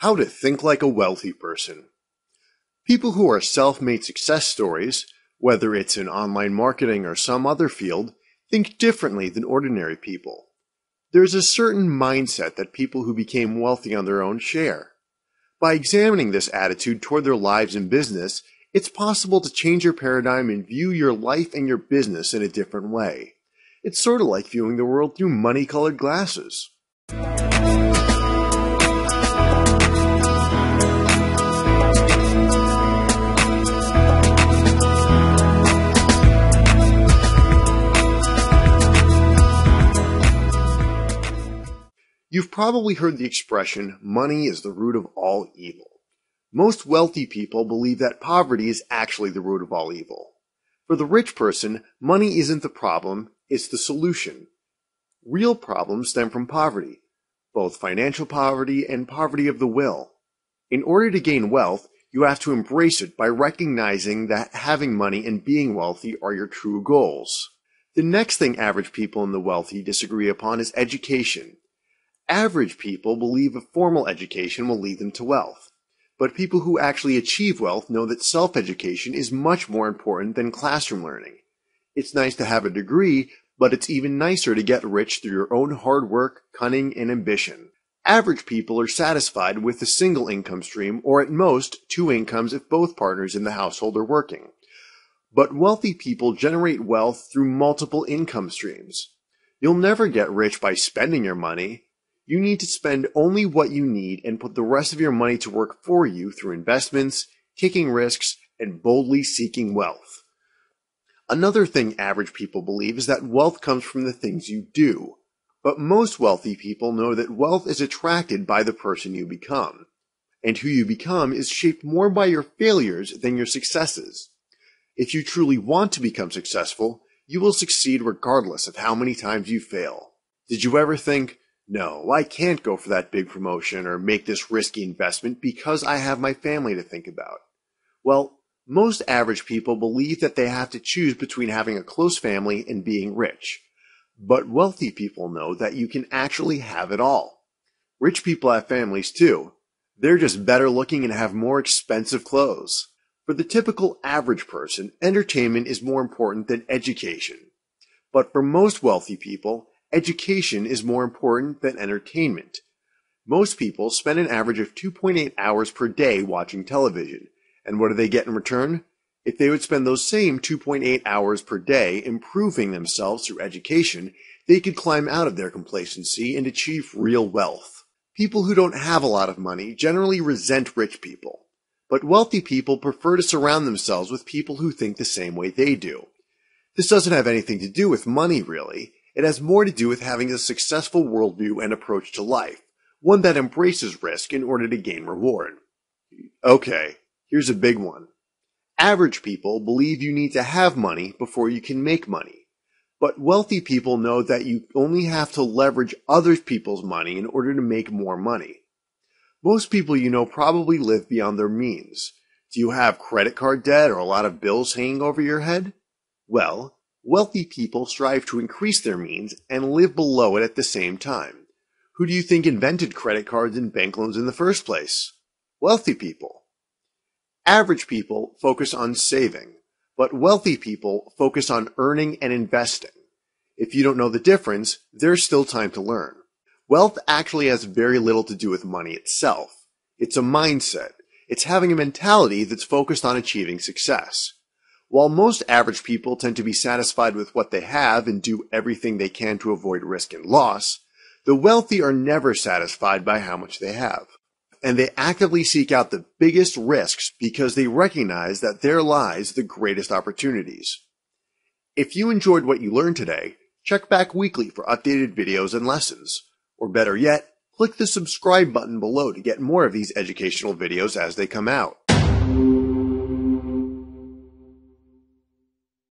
How to think like a wealthy person. People who are self-made success stories, whether it's in online marketing or some other field, think differently than ordinary people. There's a certain mindset that people who became wealthy on their own share. By examining this attitude toward their lives and business, it's possible to change your paradigm and view your life and your business in a different way. It's sort of like viewing the world through money-colored glasses. You've probably heard the expression, money is the root of all evil. Most wealthy people believe that poverty is actually the root of all evil. For the rich person, money isn't the problem, it's the solution. Real problems stem from poverty, both financial poverty and poverty of the will. In order to gain wealth, you have to embrace it by recognizing that having money and being wealthy are your true goals. The next thing average people and the wealthy disagree upon is education. Average people believe a formal education will lead them to wealth, but people who actually achieve wealth know that self-education is much more important than classroom learning. It's nice to have a degree, but it's even nicer to get rich through your own hard work, cunning, and ambition. Average people are satisfied with a single income stream, or at most, 2 incomes if both partners in the household are working. But wealthy people generate wealth through multiple income streams. You'll never get rich by spending your money. You need to spend only what you need and put the rest of your money to work for you through investments, taking risks, and boldly seeking wealth. Another thing average people believe is that wealth comes from the things you do. But most wealthy people know that wealth is attracted by the person you become. And who you become is shaped more by your failures than your successes. If you truly want to become successful, you will succeed regardless of how many times you fail. Did you ever think, no, I can't go for that big promotion or make this risky investment because I have my family to think about? Well, most average people believe that they have to choose between having a close family and being rich. But wealthy people know that you can actually have it all. Rich people have families too. They're just better looking and have more expensive clothes. For the typical average person, entertainment is more important than education. But for most wealthy people, education is more important than entertainment. Most people spend an average of 2.8 hours per day watching television. And what do they get in return? If they would spend those same 2.8 hours per day improving themselves through education, they could climb out of their complacency and achieve real wealth. People who don't have a lot of money generally resent rich people. But wealthy people prefer to surround themselves with people who think the same way they do. This doesn't have anything to do with money, really. It has more to do with having a successful worldview and approach to life, one that embraces risk in order to gain reward. Okay, here's a big one. Average people believe you need to have money before you can make money. But wealthy people know that you only have to leverage other people's money in order to make more money. Most people you know probably live beyond their means. Do you have credit card debt or a lot of bills hanging over your head? Well, wealthy people strive to increase their means and live below it at the same time. Who do you think invented credit cards and bank loans in the first place? Wealthy people. Average people focus on saving, but wealthy people focus on earning and investing. If you don't know the difference, there's still time to learn. Wealth actually has very little to do with money itself. It's a mindset. It's having a mentality that's focused on achieving success. While most average people tend to be satisfied with what they have and do everything they can to avoid risk and loss, the wealthy are never satisfied by how much they have. And they actively seek out the biggest risks because they recognize that there lies the greatest opportunities. If you enjoyed what you learned today, check back weekly for updated videos and lessons. Or better yet, click the subscribe button below to get more of these educational videos as they come out.